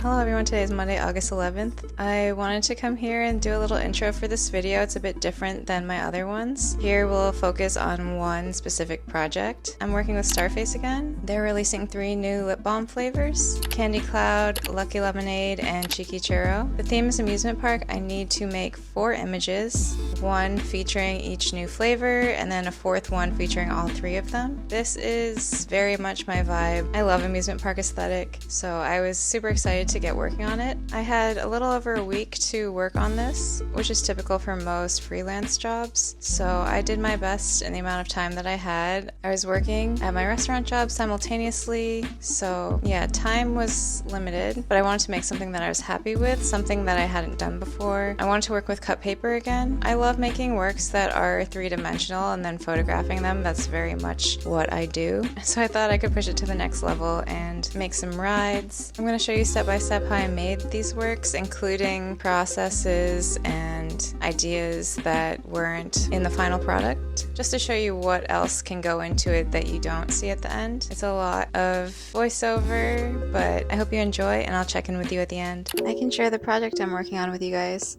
Hello everyone, today is Monday, August 11th. I wanted to come here and do a little intro for this video. It's a bit different than my other ones. Here we'll focus on one specific project. I'm working with Starface again. They're releasing 3 new lip balm flavors: Candy Cloud, Lucky Lemonade, and Cheeky Churro. The theme is amusement park. I need to make 4 images, one featuring each new flavor, and then a 4th one featuring all 3 of them. This is very much my vibe. I love amusement park aesthetic, so I was super excited to get working on it. I had a little over a week to work on this, which is typical for most freelance jobs, so I did my best in the amount of time that I had. I was working at my restaurant job simultaneously, so yeah, time was limited, but I wanted to make something that I was happy with, something that I hadn't done before. I wanted to work with cut paper again. I love making works that are 3-dimensional and then photographing them. That's very much what I do. So I thought I could push it to the next level and make some rides. I'm going to show you step by step how I made these works, including processes and ideas that weren't in the final product, just to show you what else can go into it that you don't see at the end. It's a lot of voiceover, but I hope you enjoy, and I'll check in with you at the end. I can share the project I'm working on with you guys.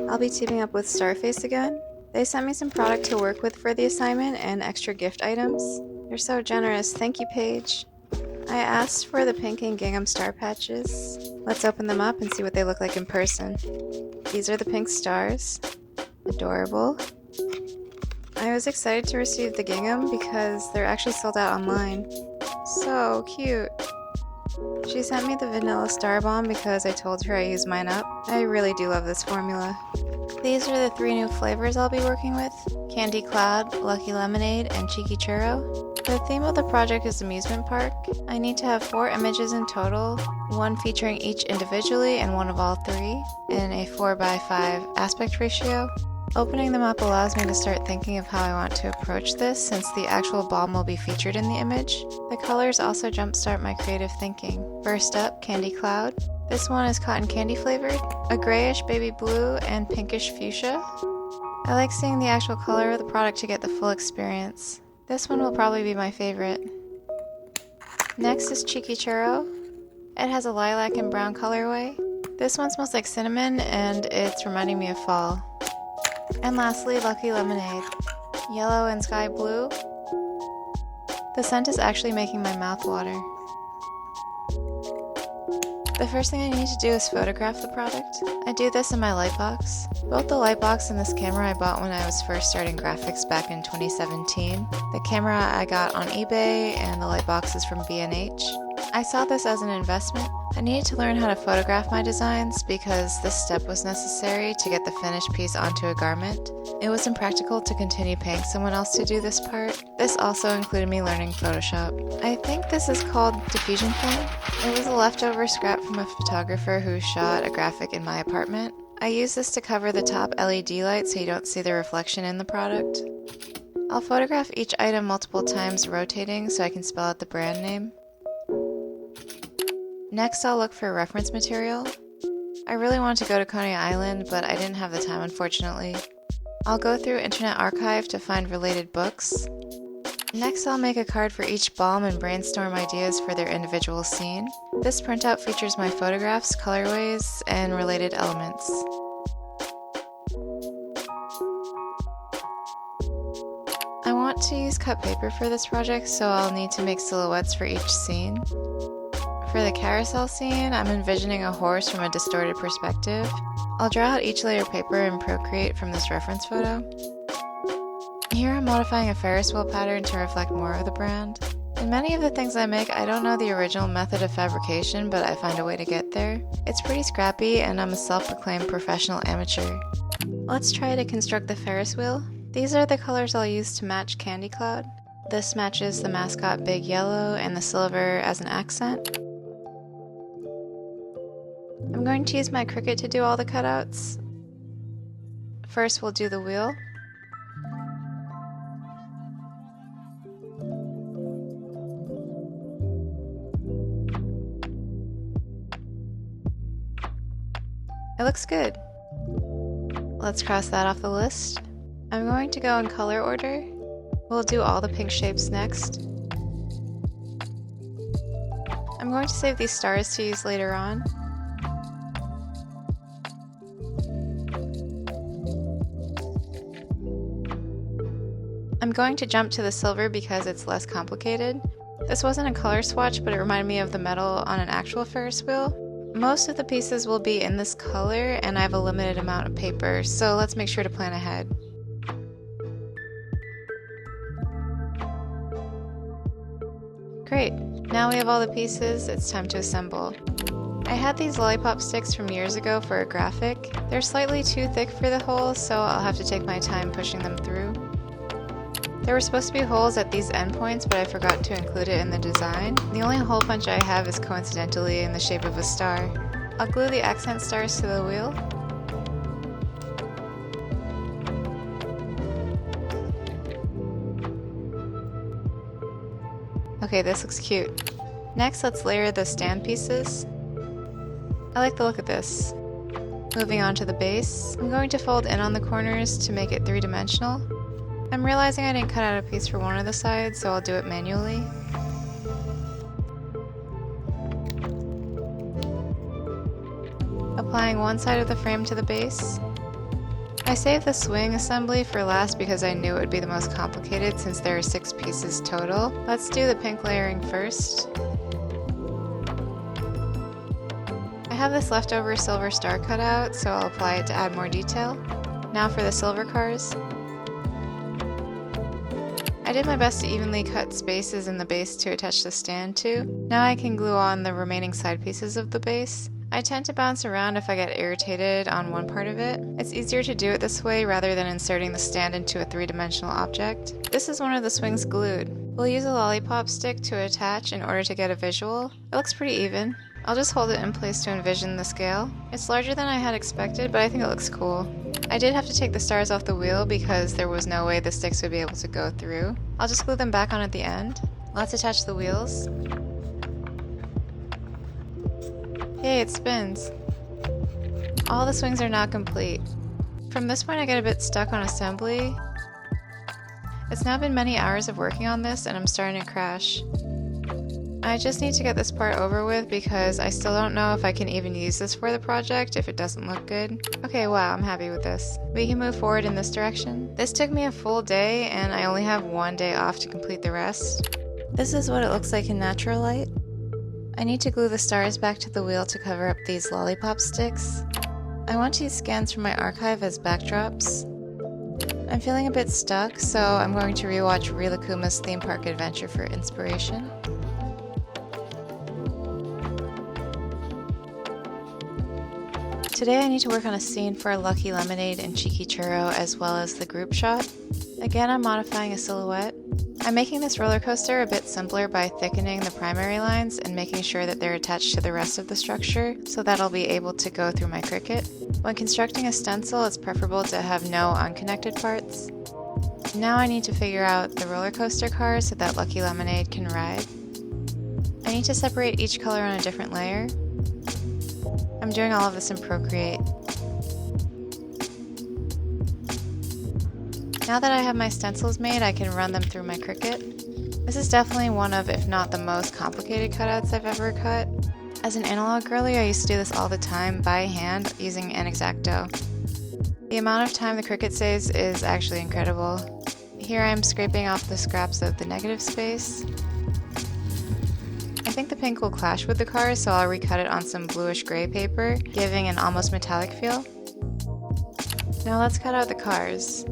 I'll be teaming up with Starface again. They sent me some product to work with for the assignment and extra gift items. You're so generous. Thank you, Paige. I asked for the pink and gingham star patches. Let's open them up and see what they look like in person. These are the pink stars. Adorable. I was excited to receive the gingham because they're actually sold out online. So cute. She sent me the vanilla star bomb because I told her I used mine up. I really do love this formula. These are the 3 new flavors I'll be working with: Candy Cloud, Lucky Lemonade, and Cheeky Churro. The theme of the project is amusement park. I need to have 4 images in total, one featuring each individually and one of all 3, in a 4:5 aspect ratio. Opening them up allows me to start thinking of how I want to approach this, since the actual balm will be featured in the image. The colors also jumpstart my creative thinking. First up, Candy Cloud. This one is cotton candy flavored, a grayish baby blue and pinkish fuchsia. I like seeing the actual color of the product to get the full experience. This one will probably be my favorite. Next is Cheeky Churro. It has a lilac and brown colorway. This one smells like cinnamon and it's reminding me of fall. And lastly, Lucky Lemonade. Yellow and sky blue. The scent is actually making my mouth water. The first thing I need to do is photograph the product. I do this in my lightbox. Both the lightbox and this camera I bought when I was first starting graphics back in 2017. The camera I got on eBay and the lightbox is from B&H. I saw this as an investment. I needed to learn how to photograph my designs because this step was necessary to get the finished piece onto a garment. It was impractical to continue paying someone else to do this part. This also included me learning Photoshop. I think this is called diffusion film. It was a leftover scrap from a photographer who shot a graphic in my apartment. I use this to cover the top LED light so you don't see the reflection in the product. I'll photograph each item multiple times rotating so I can spell out the brand name. Next, I'll look for reference material. I really wanted to go to Coney Island, but I didn't have the time, unfortunately. I'll go through Internet Archive to find related books. Next, I'll make a card for each balm and brainstorm ideas for their individual scene. This printout features my photographs, colorways, and related elements. I want to use cut paper for this project, so I'll need to make silhouettes for each scene. For the carousel scene, I'm envisioning a horse from a distorted perspective. I'll draw out each layer of paper in Procreate from this reference photo. Here I'm modifying a Ferris wheel pattern to reflect more of the brand. In many of the things I make, I don't know the original method of fabrication, but I find a way to get there. It's pretty scrappy, and I'm a self-proclaimed professional amateur. Let's try to construct the Ferris wheel. These are the colors I'll use to match Candy Cloud. This matches the mascot Big Yellow and the silver as an accent. I'm going to use my Cricut to do all the cutouts. First, we'll do the wheel. It looks good. Let's cross that off the list. I'm going to go in color order. We'll do all the pink shapes next. I'm going to save these stars to use later on. I'm going to jump to the silver because it's less complicated. This wasn't a color swatch, but it reminded me of the metal on an actual Ferris wheel. Most of the pieces will be in this color, and I have a limited amount of paper, so let's make sure to plan ahead. Great, now we have all the pieces, it's time to assemble. I had these lollipop sticks from years ago for a graphic. They're slightly too thick for the hole, so I'll have to take my time pushing them through. There were supposed to be holes at these endpoints, but I forgot to include it in the design. The only hole punch I have is coincidentally in the shape of a star. I'll glue the accent stars to the wheel. Okay, this looks cute. Next, let's layer the stand pieces. I like the look of this. Moving on to the base, I'm going to fold in on the corners to make it three-dimensional. I'm realizing I didn't cut out a piece for one of the sides, so I'll do it manually. Applying one side of the frame to the base. I saved the swing assembly for last because I knew it would be the most complicated since there are 6 pieces total. Let's do the pink layering first. I have this leftover silver star cut out, so I'll apply it to add more detail. Now for the silver cars. I did my best to evenly cut spaces in the base to attach the stand to. Now I can glue on the remaining side pieces of the base. I tend to bounce around if I get irritated on one part of it. It's easier to do it this way rather than inserting the stand into a three-dimensional object. This is one of the swings glued. We'll use a lollipop stick to attach in order to get a visual. It looks pretty even. I'll just hold it in place to envision the scale. It's larger than I had expected, but I think it looks cool. I did have to take the stars off the wheel because there was no way the sticks would be able to go through. I'll just glue them back on at the end. Let's attach the wheels. Yay, it spins. All the swings are now complete. From this point I get a bit stuck on assembly. It's now been many hours of working on this and I'm starting to crash. I just need to get this part over with because I still don't know if I can even use this for the project if it doesn't look good. Okay, wow, I'm happy with this. We can move forward in this direction. This took me a full day and I only have one day off to complete the rest. This is what it looks like in natural light. I need to glue the stars back to the wheel to cover up these lollipop sticks. I want to use scans from my archive as backdrops. I'm feeling a bit stuck, so I'm going to rewatch Rilakuma's Theme Park Adventure for inspiration. Today I need to work on a scene for Lucky Lemonade and Cheeky Churro as well as the group shot. Again, I'm modifying a silhouette. I'm making this roller coaster a bit simpler by thickening the primary lines and making sure that they're attached to the rest of the structure so that I'll be able to go through my Cricut. When constructing a stencil, it's preferable to have no unconnected parts. Now I need to figure out the roller coaster car so that Lucky Lemonade can ride. I need to separate each color on a different layer. I'm doing all of this in Procreate. Now that I have my stencils made, I can run them through my Cricut. This is definitely one of, if not the most complicated cutouts I've ever cut. As an analog girly, I used to do this all the time by hand using an X-Acto. The amount of time the Cricut saves is actually incredible. Here I am scraping off the scraps of the negative space. I think the pink will clash with the cars, so I'll recut it on some bluish gray paper, giving an almost metallic feel. Now let's cut out the cars.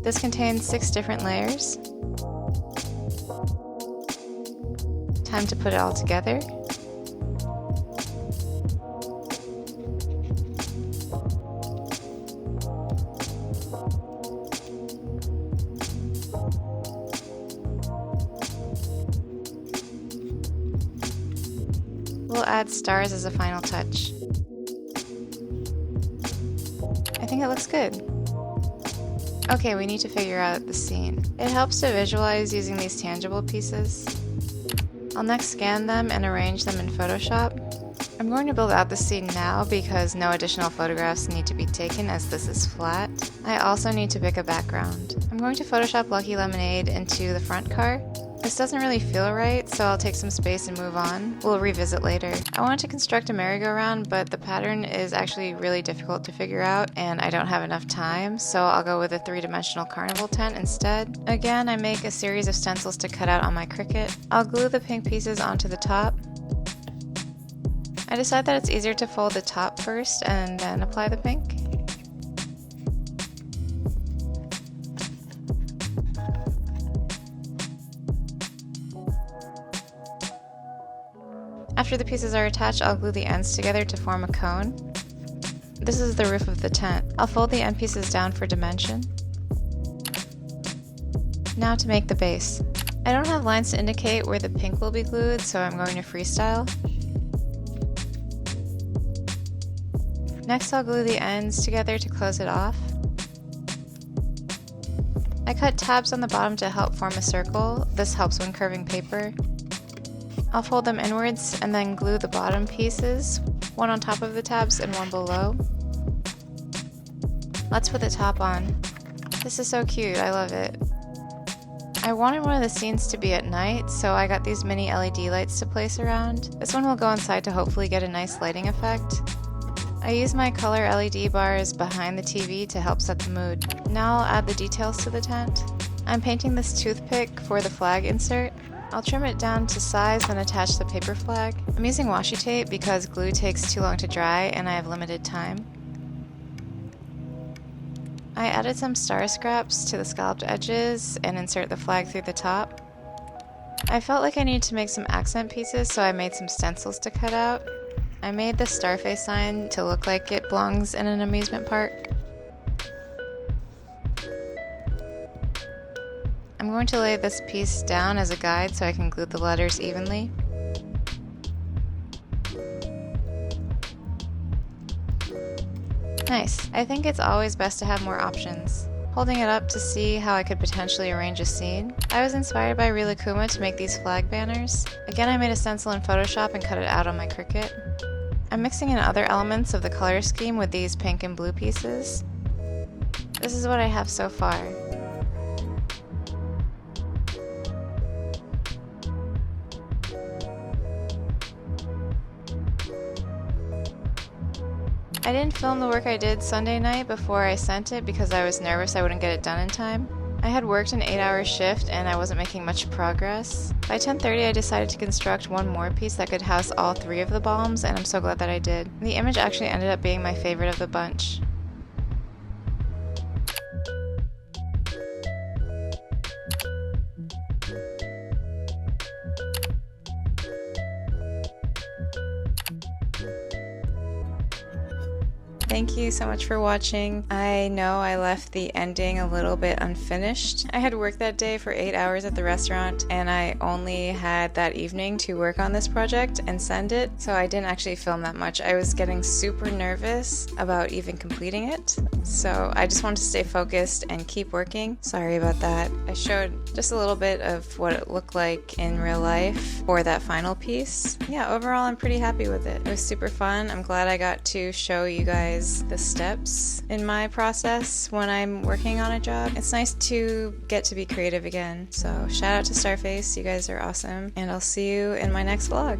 This contains 6 different layers. Time to put it all together. We'll add stars as a final touch. I think it looks good. Okay, we need to figure out the scene. It helps to visualize using these tangible pieces. I'll next scan them and arrange them in Photoshop. I'm going to build out the scene now because no additional photographs need to be taken as this is flat. I also need to pick a background. I'm going to Photoshop Lucky Lemonade into the front car. This doesn't really feel right, so I'll take some space and move on. We'll revisit later. I wanted to construct a merry-go-round, but the pattern is actually really difficult to figure out, and I don't have enough time, so I'll go with a three-dimensional carnival tent instead. Again, I make a series of stencils to cut out on my Cricut. I'll glue the pink pieces onto the top. I decide that it's easier to fold the top first and then apply the pink. After the pieces are attached, I'll glue the ends together to form a cone. This is the roof of the tent. I'll fold the end pieces down for dimension. Now to make the base. I don't have lines to indicate where the pink will be glued, so I'm going to freestyle. Next, I'll glue the ends together to close it off. I cut tabs on the bottom to help form a circle. This helps when curving paper. I'll fold them inwards and then glue the bottom pieces, one on top of the tabs and one below. Let's put the top on. This is so cute, I love it. I wanted one of the scenes to be at night, so I got these mini LED lights to place around. This one will go inside to hopefully get a nice lighting effect. I use my color LED bars behind the TV to help set the mood. Now I'll add the details to the tent. I'm painting this toothpick for the flag insert. I'll trim it down to size and attach the paper flag. I'm using washi tape because glue takes too long to dry and I have limited time. I added some star scraps to the scalloped edges and insert the flag through the top. I felt like I needed to make some accent pieces, so I made some stencils to cut out. I made the Starface sign to look like it belongs in an amusement park. I'm going to lay this piece down as a guide so I can glue the letters evenly. Nice. I think it's always best to have more options. Holding it up to see how I could potentially arrange a scene. I was inspired by Rilakkuma to make these flag banners. Again, I made a stencil in Photoshop and cut it out on my Cricut. I'm mixing in other elements of the color scheme with these pink and blue pieces. This is what I have so far. I didn't film the work I did Sunday night before I sent it because I was nervous I wouldn't get it done in time. I had worked an 8-hour shift and I wasn't making much progress. By 10:30 I decided to construct one more piece that could house all 3 of the bombs, and I'm so glad that I did. The image actually ended up being my favorite of the bunch. Thank you so much for watching. I know I left the ending a little bit unfinished. I had worked that day for 8 hours at the restaurant and I only had that evening to work on this project and send it, so I didn't actually film that much. I was getting super nervous about even completing it, so I just wanted to stay focused and keep working. Sorry about that. I showed just a little bit of what it looked like in real life for that final piece. Yeah, overall I'm pretty happy with it. It was super fun. I'm glad I got to show you guys the steps in my process when I'm working on a job. It's nice to get to be creative again. So shout out to Starface, you guys are awesome, and I'll see you in my next vlog.